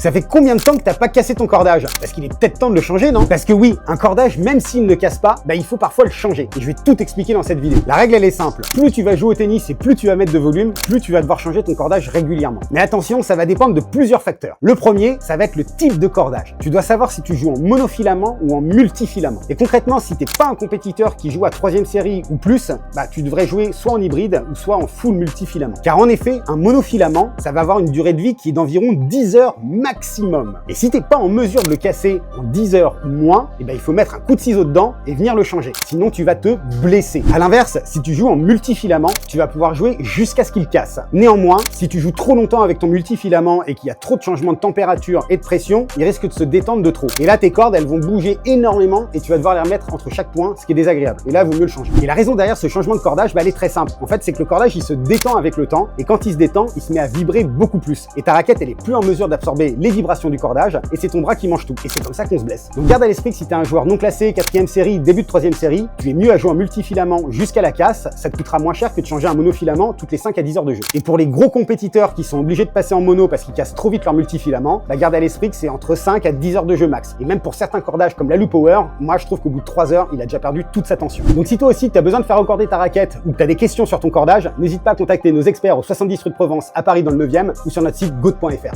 Ça fait combien de temps que t'as pas cassé ton cordage? Parce qu'il est peut-être temps de le changer, non? Parce que oui, un cordage, même s'il ne casse pas, il faut parfois le changer. Et je vais tout expliquer dans cette vidéo. La règle, elle est simple. Plus tu vas jouer au tennis et plus tu vas mettre de volume, plus tu vas devoir changer ton cordage régulièrement. Mais attention, ça va dépendre de plusieurs facteurs. Le premier, ça va être le type de cordage. Tu dois savoir si tu joues en monofilament ou en multifilament. Et concrètement, si t'es pas un compétiteur qui joue à 3e série ou plus, tu devrais jouer soit en hybride ou soit en full multifilament. Car en effet, un monofilament, ça va avoir une durée de vie qui est d'environ 10 heures maximum. Et si t'es pas en mesure de le casser en 10 heures ou moins, il faut mettre un coup de ciseau dedans et venir le changer. Sinon, tu vas te blesser. À l'inverse, si tu joues en multifilament, tu vas pouvoir jouer jusqu'à ce qu'il casse. Néanmoins, si tu joues trop longtemps avec ton multifilament et qu'il y a trop de changements de température et de pression, il risque de se détendre de trop. Et là, tes cordes, elles vont bouger énormément et tu vas devoir les remettre entre chaque point, ce qui est désagréable. Et là, il vaut mieux le changer. Et la raison derrière ce changement de cordage, elle est très simple. En fait, c'est que le cordage, il se détend avec le temps et quand il se détend, il se met à vibrer beaucoup plus. Et ta raquette, elle est plus en mesure d'absorber les vibrations du cordage et c'est ton bras qui mange tout. Et c'est comme ça qu'on se blesse. Donc garde à l'esprit que si tu es un joueur non classé, 4e série, début de 3e série, tu es mieux à jouer en multifilament jusqu'à la casse. Ça te coûtera moins cher que de changer un monofilament toutes les 5 à 10 heures de jeu. Et pour les gros compétiteurs qui sont obligés de passer en mono parce qu'ils cassent trop vite leur multifilament, garde à l'esprit que c'est entre 5 à 10 heures de jeu max. Et même pour certains cordages comme l'Alu Power, moi je trouve qu'au bout de 3 heures, il a déjà perdu toute sa tension. Donc si toi aussi tu as besoin de faire recorder ta raquette ou que tu as des questions sur ton cordage, n'hésite pas à contacter nos experts au 70 rue de Provence à Paris dans le 9e ou sur notre site good.fr.